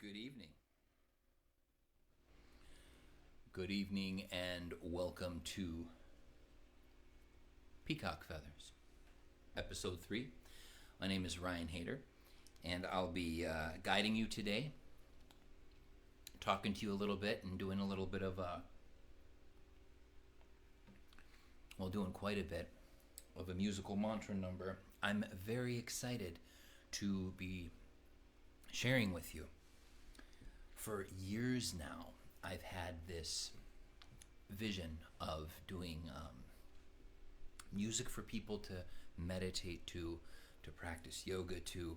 Good evening. Good evening and welcome to Peacock Feathers, Episode 3. My name is Ryan Hayter, and I'll be guiding you today, talking to you a little bit and doing a little bit of doing quite a bit of a musical mantra number. I'm very excited to be sharing with you. For years now, I've had this vision of doing music for people to meditate to practice yoga to,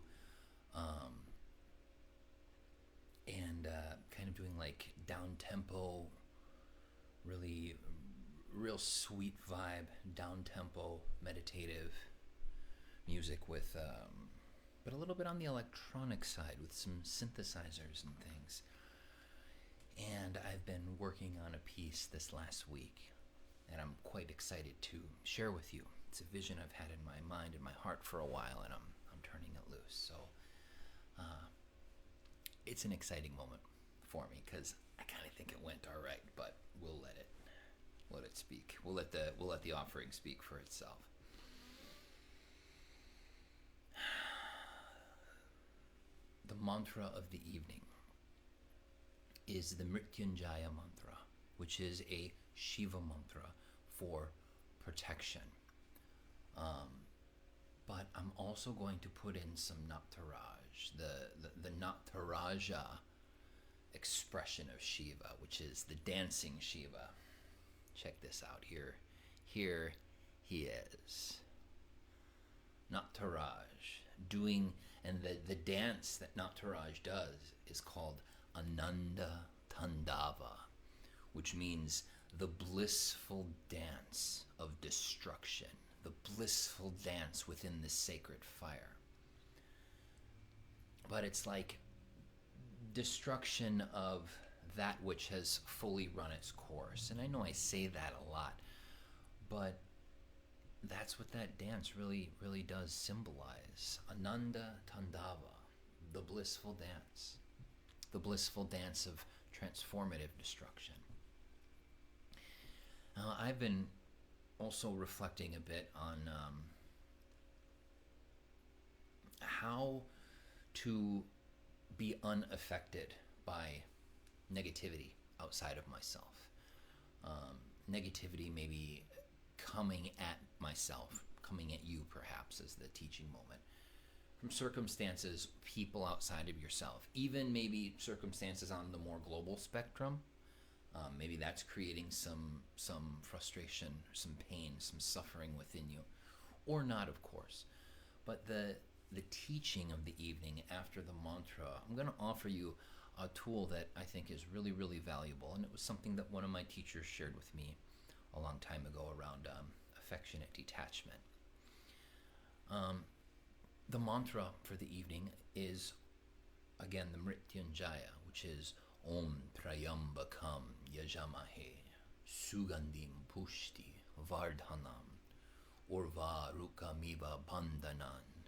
and kind of doing like down-tempo, really real sweet vibe, down-tempo, meditative music with, but a little bit on the electronic side with some synthesizers and things. And I've been working on a piece this last week, and I'm quite excited to share with you. It's a vision I've had in my mind and my heart for a while, and I'm turning it loose. So it's an exciting moment for me because I kind of think it went all right, but we'll let it speak. We'll let the offering speak for itself. The mantra of the evening is the Mrityunjaia mantra, which is a Shiva mantra for protection. But I'm also going to put in some Nataraja, the Nataraja expression of Shiva, which is the dancing Shiva. Check this out here. Here he is. Nataraja doing, and the dance that Nataraja does is called Ananda Tandava, which means the blissful dance of destruction, the blissful dance within the sacred fire. But it's like destruction of that which has fully run its course. And I know I say that a lot, but that's what that dance really, really does symbolize. Ananda Tandava, the blissful dance. The blissful dance of transformative destruction. Now, I've been also reflecting a bit on how to be unaffected by negativity outside of myself. Negativity maybe coming at myself, coming at you perhaps as the teaching moment, from circumstances, people outside of yourself, even maybe circumstances on the more global spectrum. Maybe that's creating some frustration, some pain, some suffering within you, or not, of course. But the teaching of the evening after the mantra, I'm going to offer you a tool that I think is really, really valuable, and it was something that one of my teachers shared with me a long time ago around affectionate detachment. The mantra for the evening is, again, the Mrityunjaia, which is Om Trayambakam Yajamahe Sugandim Pushti Vardhanam Urva Rukamiva Bandhanan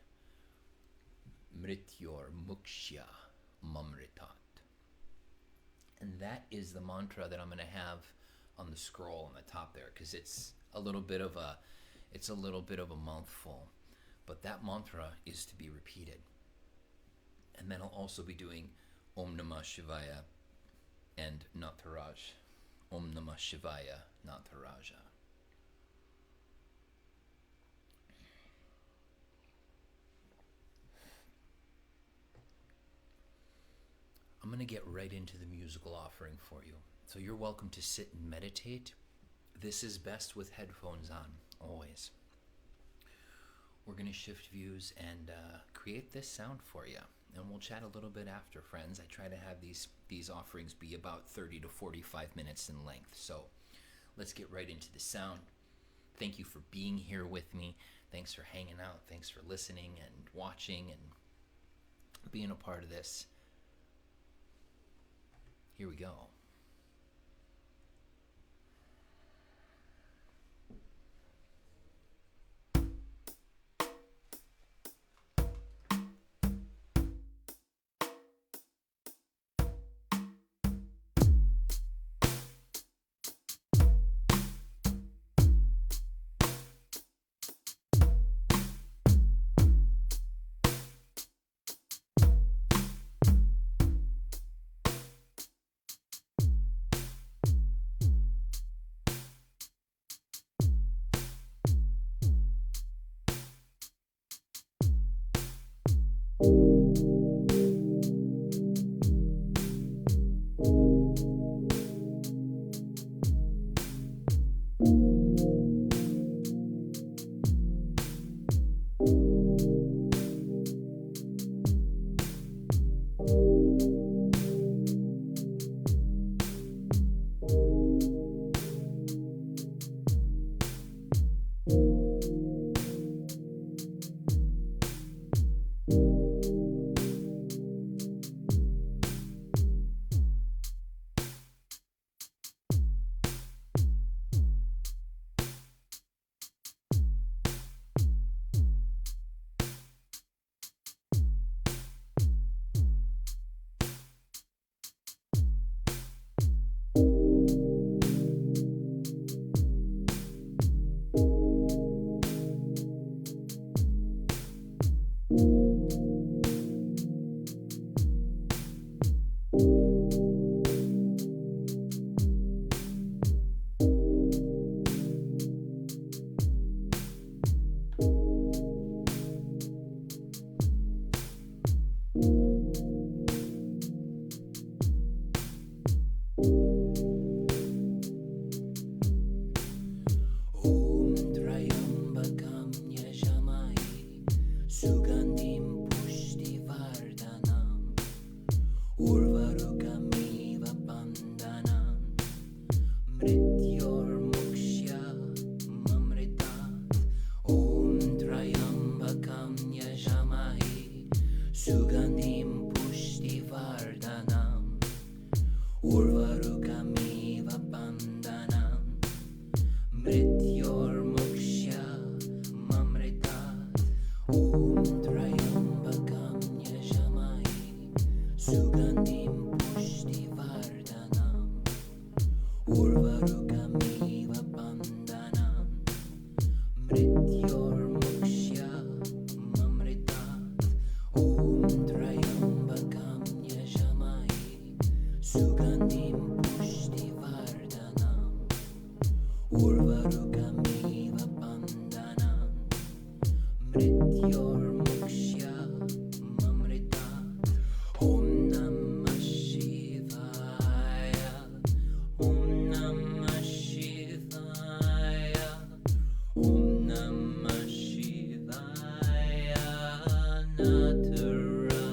Mrityor Mukshya Mamritat. And that is the mantra that I'm going to have on the scroll on the top there, because it's a little bit of a mouthful, but that mantra is to be repeated. And then I'll also be doing Om Namah Shivaya and Nataraja. Om Namah Shivaya, Nataraja. I'm going to get right into the musical offering for you. So you're welcome to sit and meditate. This is best with headphones on, always. We're going to shift views and create this sound for you. And we'll chat a little bit after, friends. I try to have these offerings be about 30 to 45 minutes in length. So let's get right into the sound. Thank you for being here with me. Thanks for hanging out. Thanks for listening and watching and being a part of this. Here we go. Mrityurmukshya mamritat Om Trayambakam Yajamahe Sugandhim Pushtivardhanam Urvarukamiva Bandhanam Mrityurmukshya mamritat Om Trayambakam Yajamahe Sugandhim Pushtivardhanam Urvarukamiva Bandhanam Mrityurmukshya mamritat Om Namah Shivaya Om Namah Shivaya Om Namah Shivaya Nataraja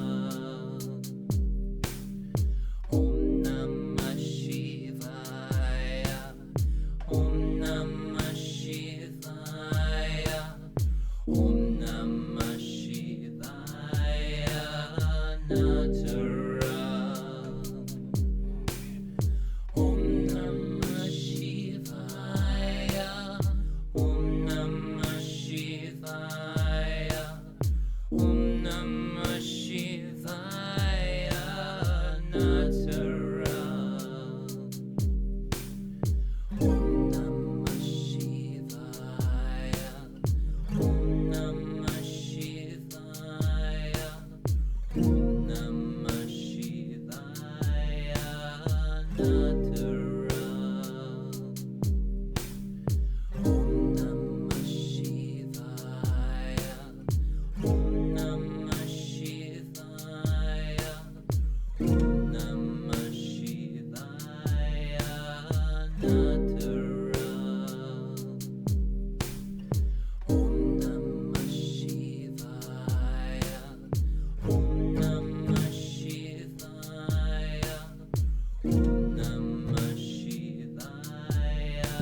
Om Namah Shivaya Om Namah Shivaya Om Namah Shivaya Nataraja Om Namah Shivaya Om Namah Shivaya Om Namah Shivaya Nataraja Om Namah Shivaya Om Namah Shivaya Om Namah Shivaya Nataraja Om Namah Shivaya Om Namah Shivaya Om Namah Shivaya Nataraja Om Namah Shivaya Om Namah Shivaya Om Namah Shivaya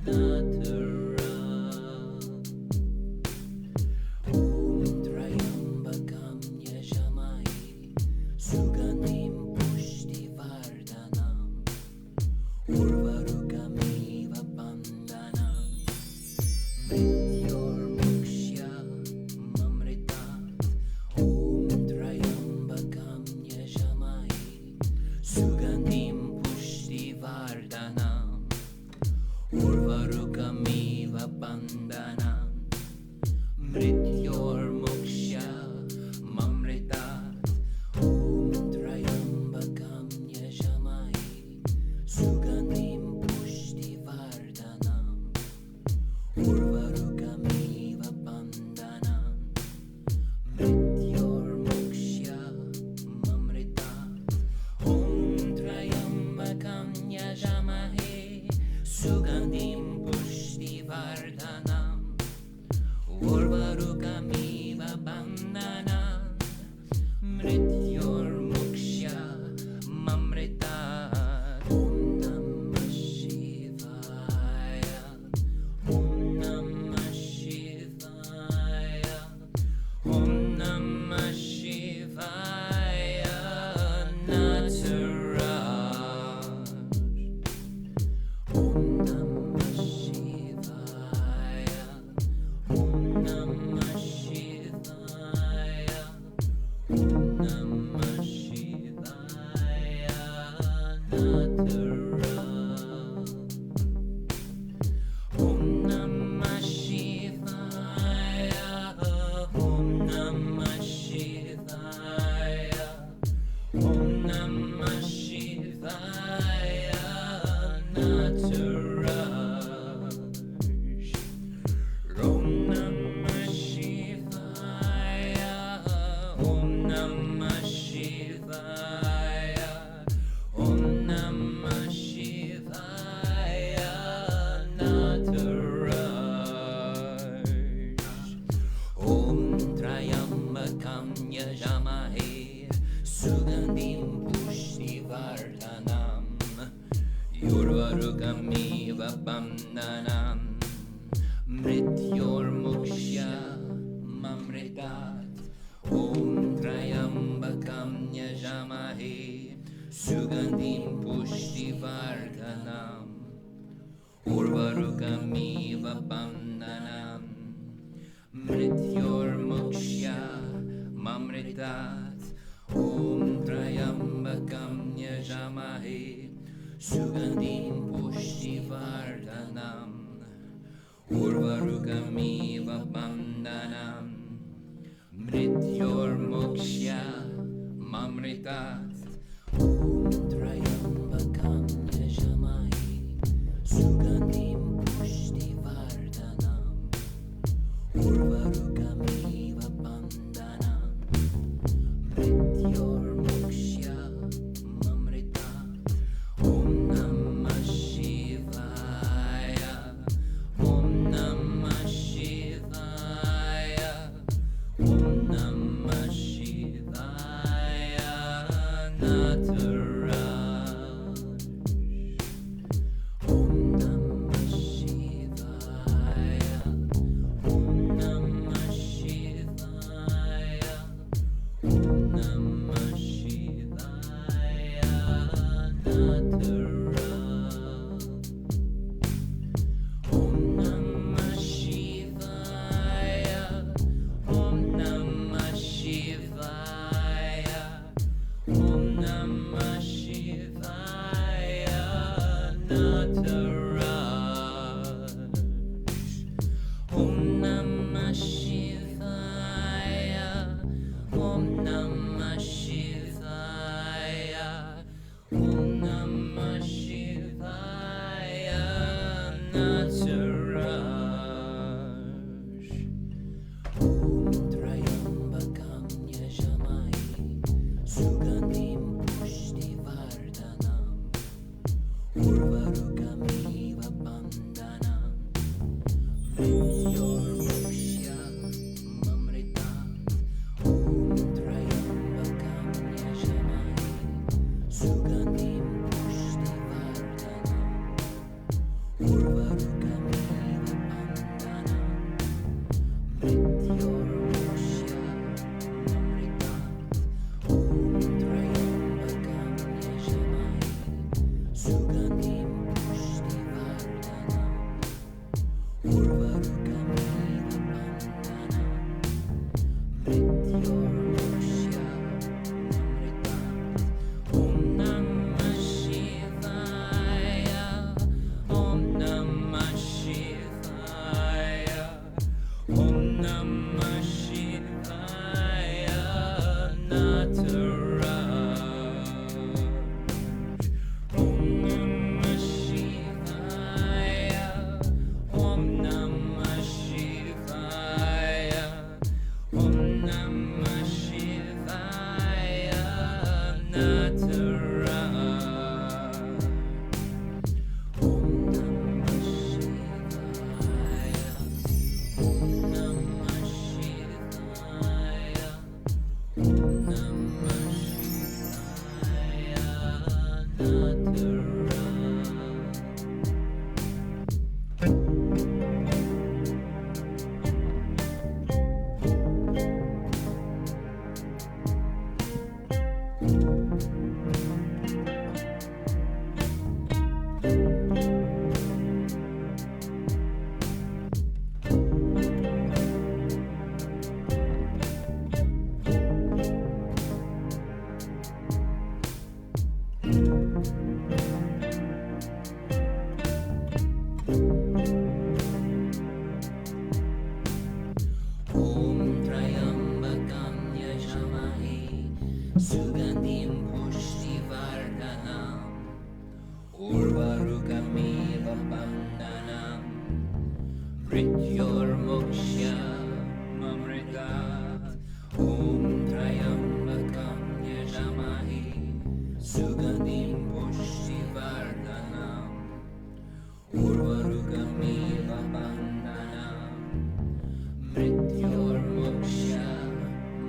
Nataraja Om Trayambakam Yajamahe Sugandhim Pushtivardhanam Urvarukamiva Bandhanam Mrityurmukshya mamritat Om Trayambakam Yajamahe Sugandhim Pushtivardhanam Urvarukamiva Bandhanam Mrityurmukshya mamritat Om Trayambakam Yajamahe Sugandhim Pushtivardhanam Urvarukamiva Bandhanam Mrityurmukshya mamritat Om Trayambakam Yajamahe Sugandhim Pushtivardhanam Urvarukamiva Bandhanam Mrityurmukshya mamritat Om Namah Shivaya Om Namah Shivaya Om Namah Shivaya Nataraja Om Namah Shivaya Om Namah Shivaya Om Namah Shivaya Nataraja Om Namah Shivaya Om Namah Shivaya Om Namah Shivaya Nataraja Om Namah Shivaya Om Namah Shivaya Om Namah Shivaya Nataraja Om Trayambakam Yajamahe Sugandhim Pushtivardhanam Urvarukamiva Bandhanam Mrityurmukshya mamritat Om Trayambakam Yajamahe Sugandhim Pushtivardhanam Urvarukam bandhanam Mrityunjaia mamritat Om Trayambakam yajamahe Sugandhim pushtivardhanam Urvarukamiva bandhanam Mrityunjaia mamritat Om Trayambakam yajamahe Sugandhim pushtivardhanam Urvarukamiva bandhanam Mrityunjaia mamritat Om Namah Shivaya Om Namah Shivaya Om Namah Shivaya Nataraja Om Namah Shivaya Om Namah Shivaya Om Namah Shivaya Nataraja Om Namah Shivaya Om Namah Shivaya Om Namah Shivaya Nataraja Om Namah Shivaya Om Namah Shivaya Om Namah Shivaya Nataraja Om Trayambakam yajamahe Sugandhim pushtivardhanam Urvarukamiva bandhanam Mrityunjaia mamritat Om Trayambakam yajamahe Sugandhim pushtivardhanam Urvarukamiva bandhanam Mrityunjaia mamritat Om Trayambakam yajamahe Sugandhim pushtivardhanam Urvarukamiva bandhanam Mrityunjaia mamritat Om Namah Shivaya Om Namah Shivaya Om Namah Shivaya Nataraja Om Namah Shivaya Om Namah Shivaya Om Namah Shivaya Nataraja Om Namah Shivaya Om Namah Shivaya Om Namah Shivaya Nataraja Om Trayambakam yajamahe Sugandhim pushtivardhanam Urvarukamiva bandhanam Mrityunjaia mamritat Om Trayambakam yajamahe Sugandhim pushtivardhanam Urvarukamiva bandhanam Mrityunjaia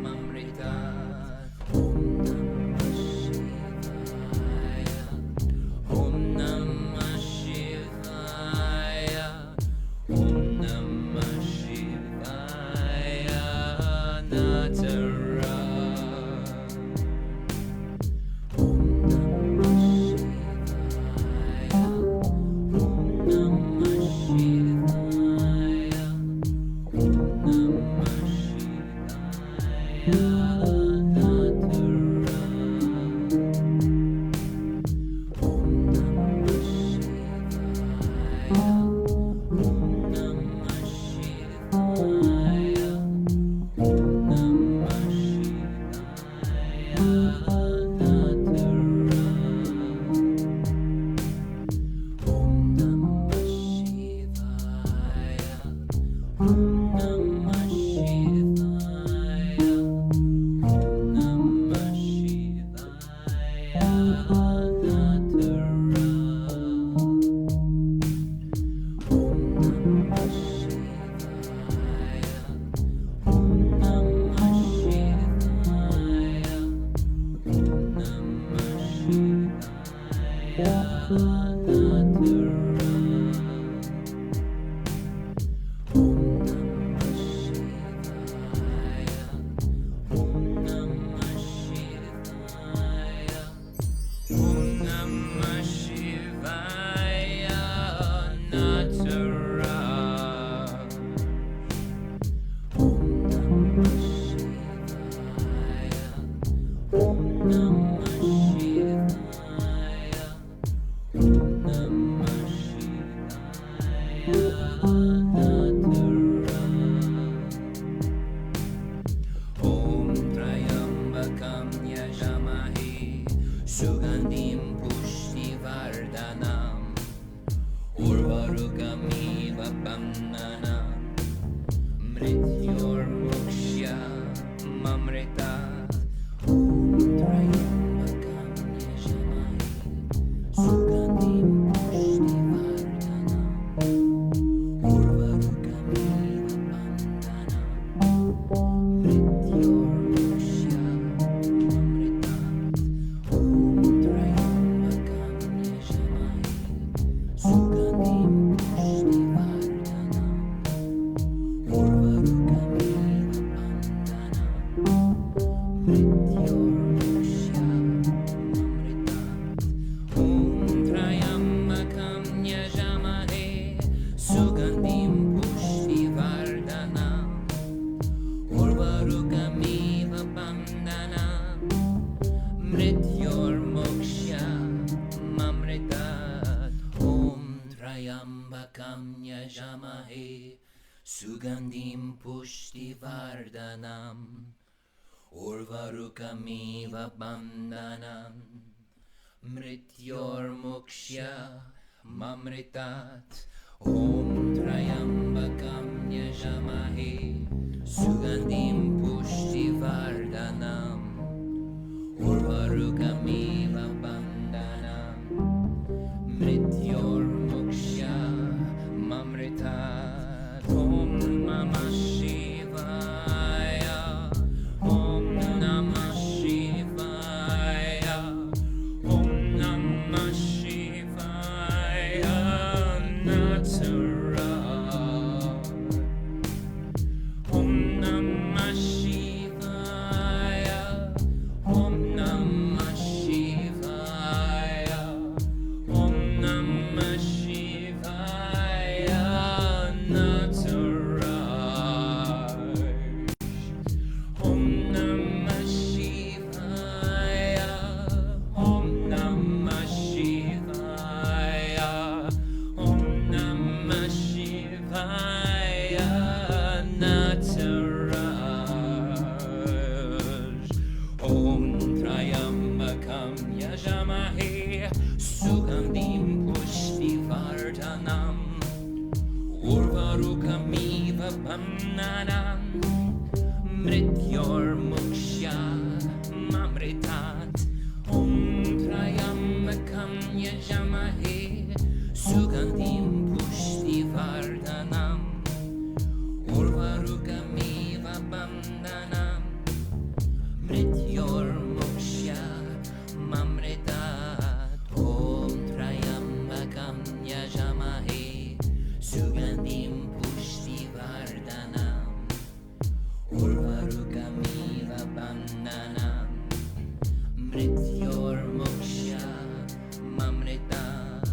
mamritat Om Namah Shivaya Om Namah Shivaya Om Namah Shivaya Urvarugamiva bandhana Mrityormuksha mamrita Om Trayambakam Yajamahi Sugandhim Pushtivardhana Urvarugamiva bandhana Mrityormuksha mamrita Om Trayambakam Yajamahi Sugandhim Pushtivardhana Urvarugamiva bandhana Mrityormuksha mamrita Om Trayambakam Yajamahe Sugandhim Pushtivardhana Urvarugamiva bandhana Mrityormuksha mamritat Om Trayambakam Yajamahe Sugandhim Pushtivardhanam Urvarugamiva bandhanam Mrityormuksha mamritat Om Trayambakam Yajamahe Sugandhim Pushtivardhanam Urvarugamiva bandhanam Mrityormuksha mamritat Om Namah Shivaya Om Namah Shivaya Om Namah Shivaya Nataraja Om Namah Shivaya Om Namah Shivaya Om Namah Shivaya Nataraja Om Namah Shivaya Om Namah Shivaya Om Namah Shivaya Nataraja Om Trayambakam Yajamahe Sugandhim Pushtivardhanam Urvarugamiva bandhanam Mrityormuksha mamritat Om Trayambakam Yajamahe Sugandhim Pushtivardhanam Urvarugamiva bandhanam Mrityormuksha mamritat Om Trayambakam Yajamahe Sugandhim Pushtivardhanam Urvarugamiva bandhanam Mrityormuksha mamritat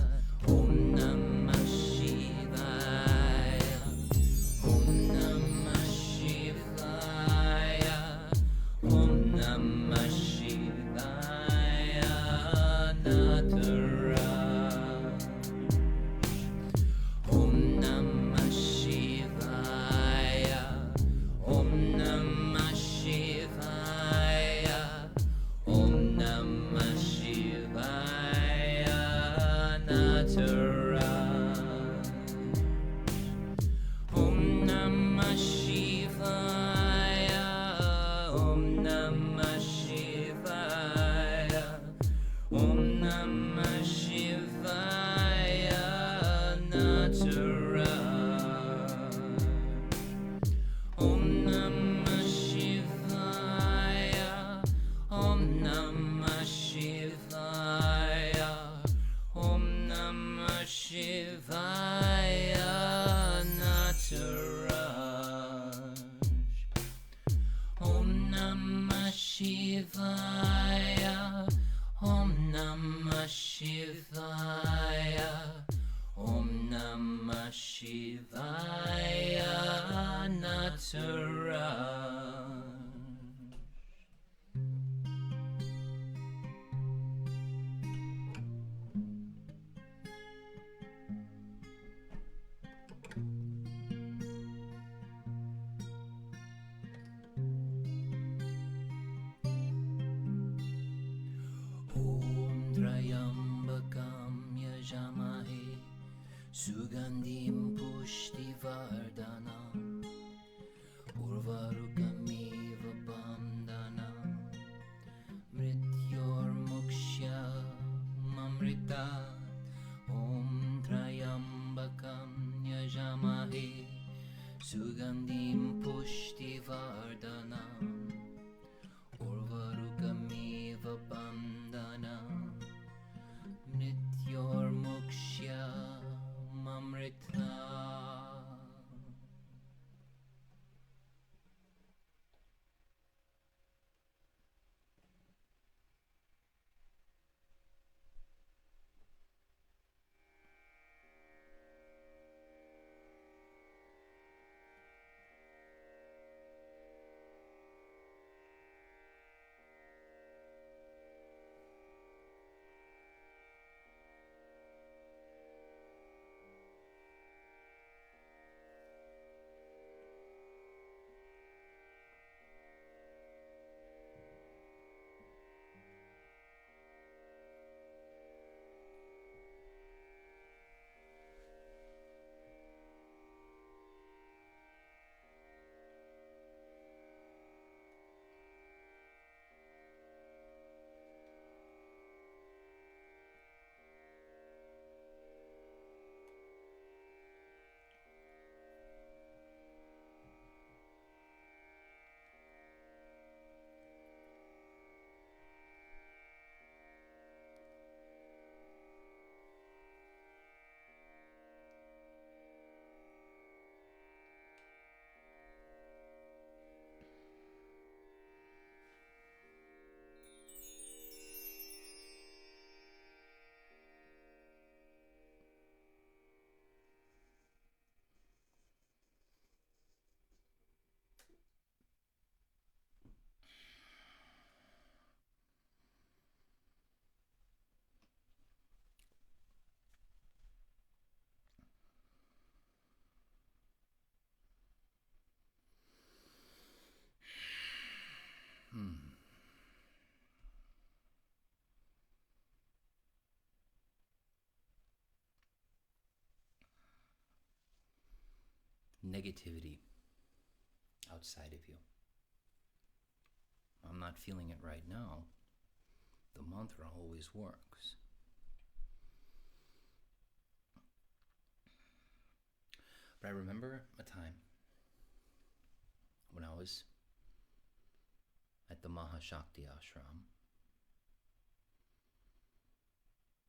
Om Namah Shivaya Om Namah Shivaya Om Namah Shivaya Nataraja Om Namah Shivaya Om Namah Shivaya Om Namah Shivaya Nataraja Om Namah Shivaya Om Namah Shivaya Om Namah Shivaya Nataraja Om Namah Shivaya Om Namah Shivaya Om Namah Shivaya Nataraja Om Namah Shivaya Om Namah Shivaya Om Namah Shivaya Nataraja Om Trayambakam Yajamahe Sugandhim Sugandhim Pushtivardhanam Urvarukamiva Bandhanam Mrityormukshya Mamritat Om Trayambakam Yajamahe Sugandhim Pushtivardhanam Urvarukamiva Bandhanam Mrityormukshya Mamrita. Negativity outside of you. I'm not feeling it right now. The mantra always works. But I remember a time when I was at the Mahashakti ashram,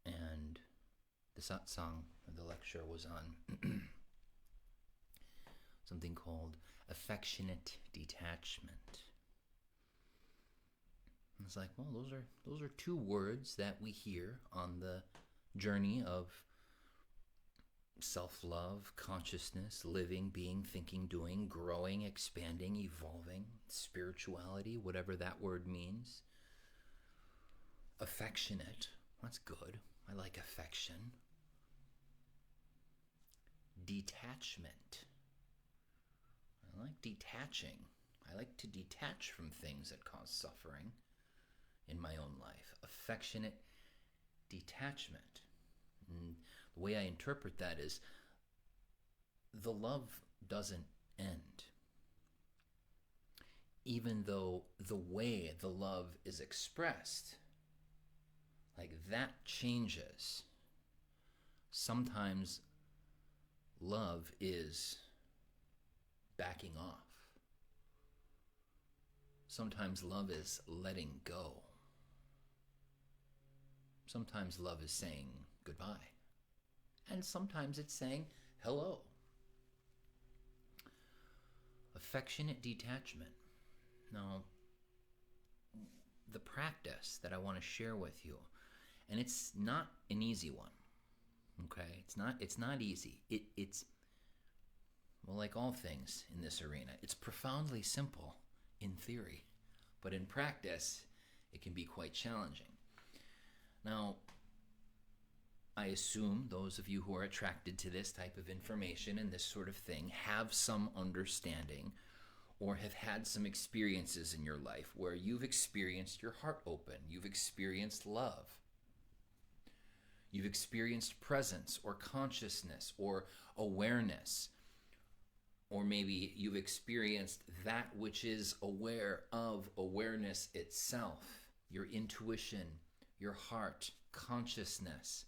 and the satsang, or the lecture, was on something called affectionate detachment. And it's like, well, those are two words that we hear on the journey of self-love, consciousness, living, being, thinking, doing, growing, expanding, evolving, spirituality, whatever that word means. Affectionate, that's good. I like affection. Detachment. I like detaching. I like to detach from things that cause suffering in my own life. Affectionate detachment. And the way I interpret that is the love doesn't end. Even though the way the love is expressed, like that changes. Sometimes love is backing off. Sometimes love is letting go. Sometimes love is saying goodbye. And sometimes it's saying hello. Affectionate detachment. Now, the practice that I want to share with you, and it's not an easy one. Okay? It's not easy. It's well, like all things in this arena, it's profoundly simple in theory, but in practice, it can be quite challenging. Now, I assume those of you who are attracted to this type of information and this sort of thing have some understanding or have had some experiences in your life where you've experienced your heart open, you've experienced love. You've experienced presence or consciousness or awareness. Or maybe you've experienced that which is aware of awareness itself, your intuition, your heart, consciousness,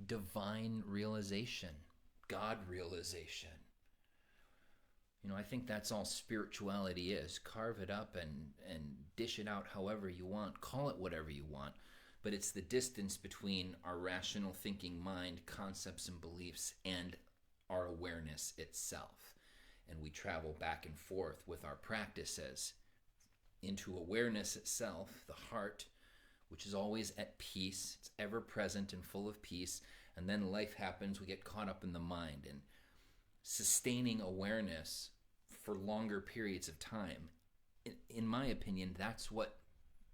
divine realization, God realization. I think that's all spirituality is. Carve it up and dish it out however you want. Call it whatever you want. But it's the distance between our rational thinking mind, concepts and beliefs, and our awareness itself. And we travel back and forth with our practices into awareness itself, the heart, which is always at peace. It's ever present and full of peace. And then life happens. We get caught up in the mind. And sustaining awareness for longer periods of time, in my opinion, that's what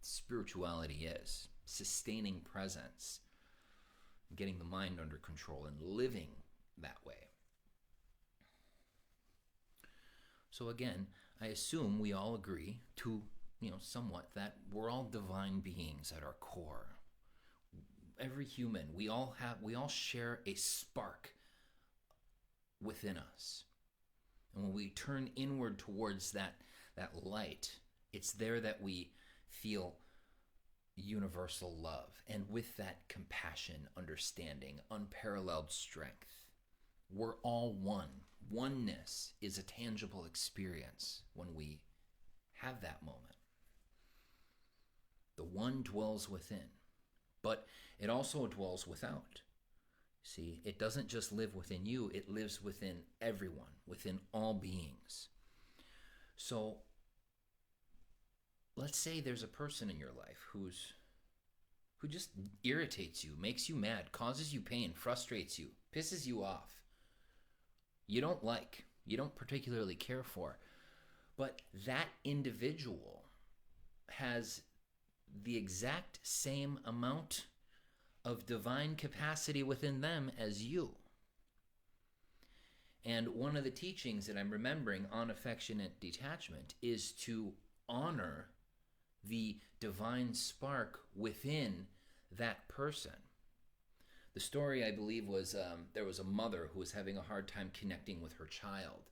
spirituality is. Sustaining presence, getting the mind under control and living that way. So again, I assume we all agree to, somewhat that we're all divine beings at our core. Every human, we all share a spark within us. And when we turn inward towards that light, it's there that we feel universal love. And with that compassion, understanding, unparalleled strength. We're all one. Oneness is a tangible experience when we have that moment. The one dwells within, but it also dwells without. See, it doesn't just live within you, it lives within everyone, within all beings. So, let's say there's a person in your life who just irritates you, makes you mad, causes you pain, frustrates you, pisses you off. You don't particularly care for. But that individual has the exact same amount of divine capacity within them as you. And one of the teachings that I'm remembering on affectionate detachment is to honor the divine spark within that person. The story, I believe, was there was a mother who was having a hard time connecting with her child,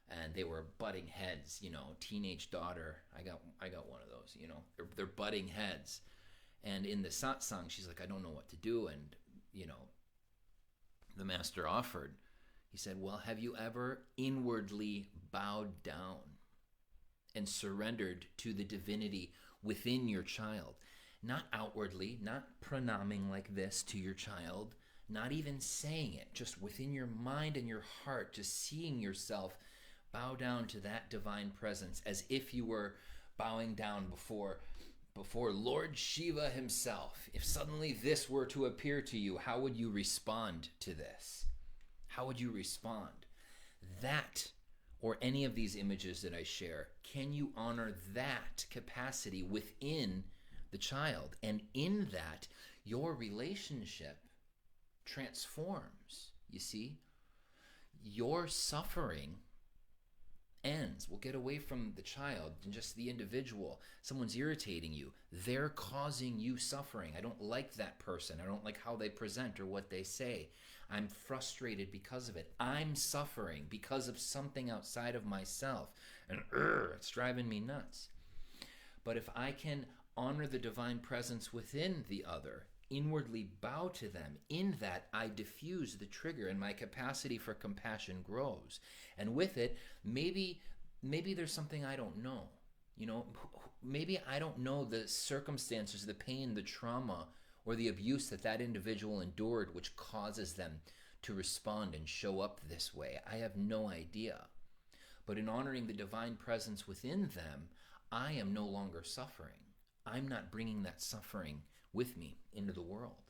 and they were butting heads. Teenage daughter. I got one of those. They're butting heads, and in the satsang, she's like, I don't know what to do, and the master offered. He said, well, have you ever inwardly bowed down and surrendered to the divinity within your child? Not outwardly, not pranaming like this to your child, not even saying it, just within your mind and your heart, just seeing yourself bow down to that divine presence as if you were bowing down before Lord Shiva himself. If suddenly this were to appear to you, how would you respond to this? How would you respond? That, or any of these images that I share, can you honor that capacity within the child? And in that, your relationship transforms. You see? Your suffering ends. We'll get away from the child and just the individual. Someone's irritating you. They're causing you suffering. I don't like that person. I don't like how they present or what they say. I'm frustrated because of it. I'm suffering because of something outside of myself. And it's driving me nuts. But if I can honor the divine presence within the other, inwardly bow to them, in that I diffuse the trigger and my capacity for compassion grows. And with it, maybe there's something I don't know. Maybe I don't know the circumstances, the pain, the trauma, or the abuse that individual endured, which causes them to respond and show up this way. I have no idea. But in honoring the divine presence within them, I am no longer suffering. I'm not bringing that suffering with me into the world.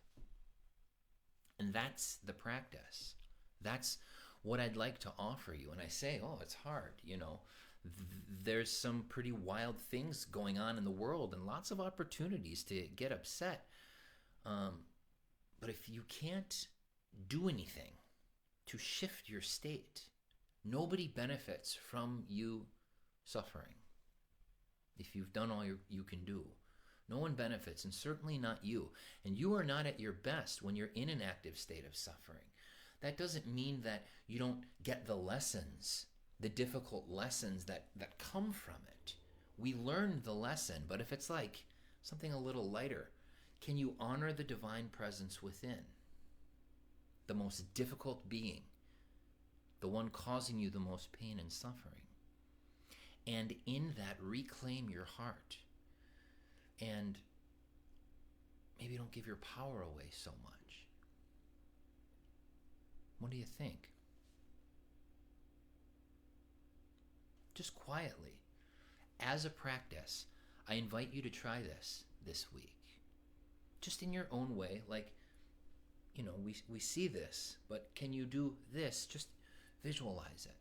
And that's the practice. That's what I'd like to offer you. And I say, it's hard, There's some pretty wild things going on in the world and lots of opportunities to get upset. But if you can't do anything to shift your state, nobody benefits from you suffering. If you've done all you can do, No one benefits, and certainly not you. And you are not at your best when you're in an active state of suffering. That doesn't mean that you don't get the lessons, the difficult lessons that come from it. We learn the lesson, but if it's like something a little lighter, can you honor the divine presence within? The most difficult being, the one causing you the most pain and suffering. And in that, reclaim your heart. And maybe don't give your power away so much. What do you think? Just quietly, as a practice, I invite you to try this week. Just in your own way, like, we see this, but can you do this? Just visualize it.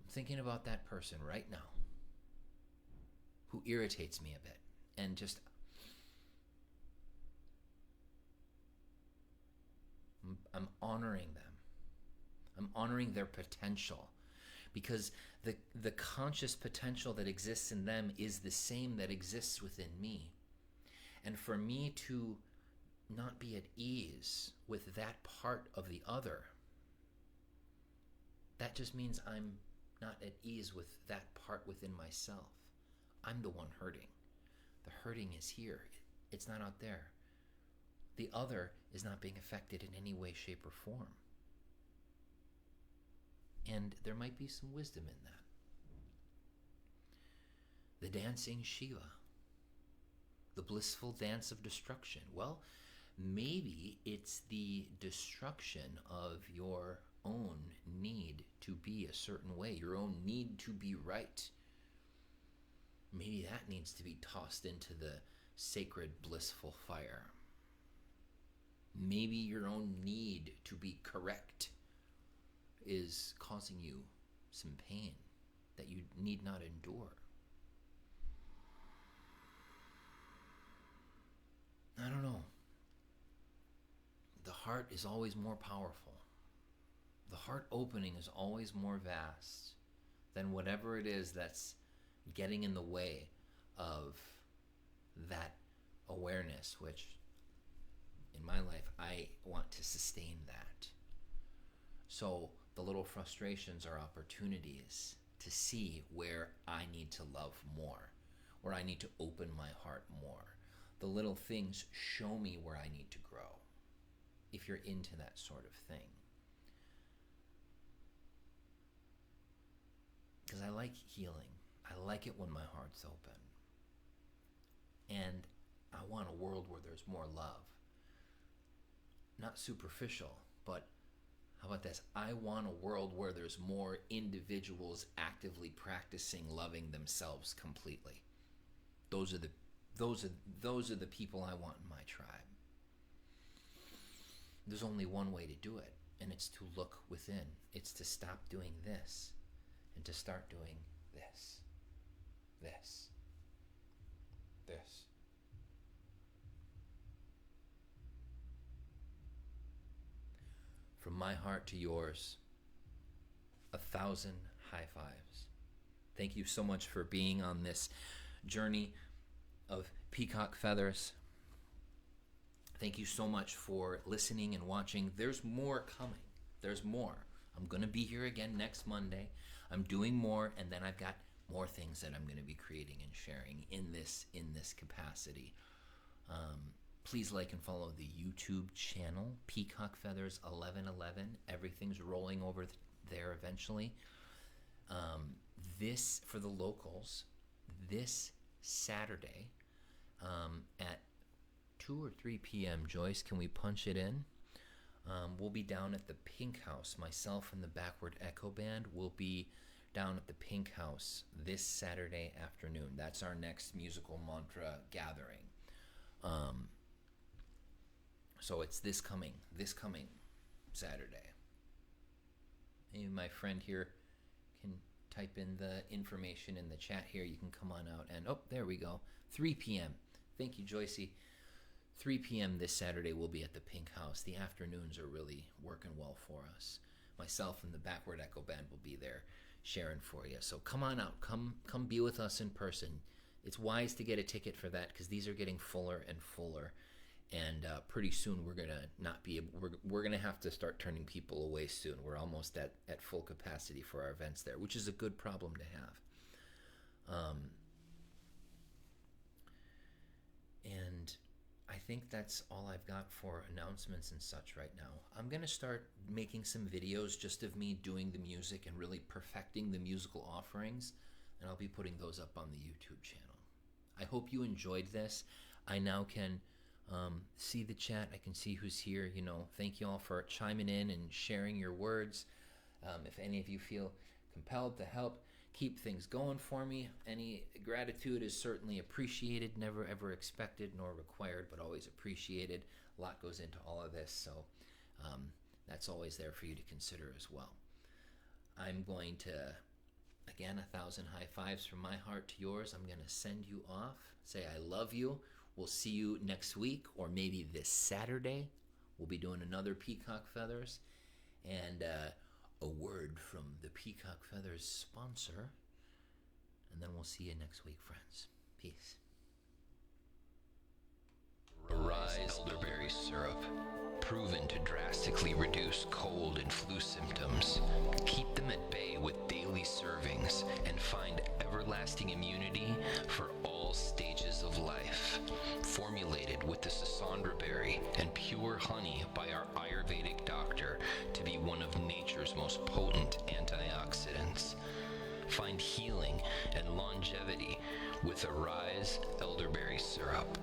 I'm thinking about that person right now who irritates me a bit, and just I'm honoring them. I'm honoring their potential, because the conscious potential that exists in them is the same that exists within me. And for me to not be at ease with that part of the other, that just means I'm not at ease with that part within myself. I'm the one hurting. The hurting is here. It's not out there. The other is not being affected in any way, shape, or form. And there might be some wisdom in that. The dancing Shiva, the blissful dance of destruction. Well, maybe it's the destruction of your own need to be a certain way, your own need to be right. Maybe that needs to be tossed into the sacred blissful fire. Maybe your own need to be correct is causing you some pain that you need not endure. I don't know. The heart is always more powerful. The heart opening is always more vast than whatever it is that's getting in the way of that awareness, which in my life, I want to sustain that. So the little frustrations are opportunities to see where I need to love more, where I need to open my heart more. The little things show me where I need to grow, if you're into that sort of thing. Because I like healing. I like it when my heart's open. And I want a world where there's more love. Not superficial, but how about this? I want a world where there's more individuals actively practicing loving themselves completely. Those are the people I want in my tribe. There's only one way to do it, and it's to look within. It's to stop doing this and to start doing this, this, this. From my heart to yours, 1,000 high fives. Thank you so much for being on this journey of Peacock Feathers. Thank you so much for listening and watching. There's more coming. There's more. I'm going to be here again next Monday. I'm doing more, and then I've got more things that I'm going to be creating and sharing in this capacity. Please like and follow the YouTube channel, Peacock Feathers 1111. Everything's rolling over there eventually. This, for the locals, this Saturday at 2 or 3 p.m., Joyce, can we punch it in? We'll be down at the Pink House. Myself and the Backward Echo Band will be down at the Pink House this Saturday afternoon. That's our next musical mantra gathering. So it's this coming Saturday. Maybe my friend here can type in the information in the chat here. You can come on out and, there we go. 3 p.m. Thank you, Joycey. 3 p.m. this Saturday we'll be at the Pink House. The afternoons are really working well for us. Myself and the Backward Echo Band will be there sharing for you. So come on out. Come be with us in person. it's wise to get a ticket for that, because these are getting fuller and fuller. And pretty soon we're gonna not be able, we're gonna have to start turning people away soon. We're almost at full capacity for our events there, which is a good problem to have. And I think that's all I've got for announcements and such right now. I'm gonna start making some videos just of me doing the music and really perfecting the musical offerings, and I'll be putting those up on the YouTube channel. I hope you enjoyed this. I now can see the chat. I can see who's here. Thank you all for chiming in and sharing your words. If any of you feel compelled to help keep things going for me, any gratitude is certainly appreciated. Never ever expected nor required, but always appreciated. A lot goes into all of this, so that's always there for you to consider as well. I'm going to, again, 1,000 high fives from my heart to yours. I'm going to send you off, say I love you. We'll see you next week, or maybe this Saturday. We'll be doing another Peacock Feathers. And a word from the Peacock Feathers sponsor. And then we'll see you next week, friends. Peace. Arise elderberry syrup. Proven to drastically reduce cold and flu symptoms. Keep them at bay with daily servings and find everlasting immunity for all stages of life. Formulated with the Sasandra berry and pure honey by our Ayurvedic doctor to be one of nature's most potent antioxidants. Find healing and longevity with Arise elderberry syrup.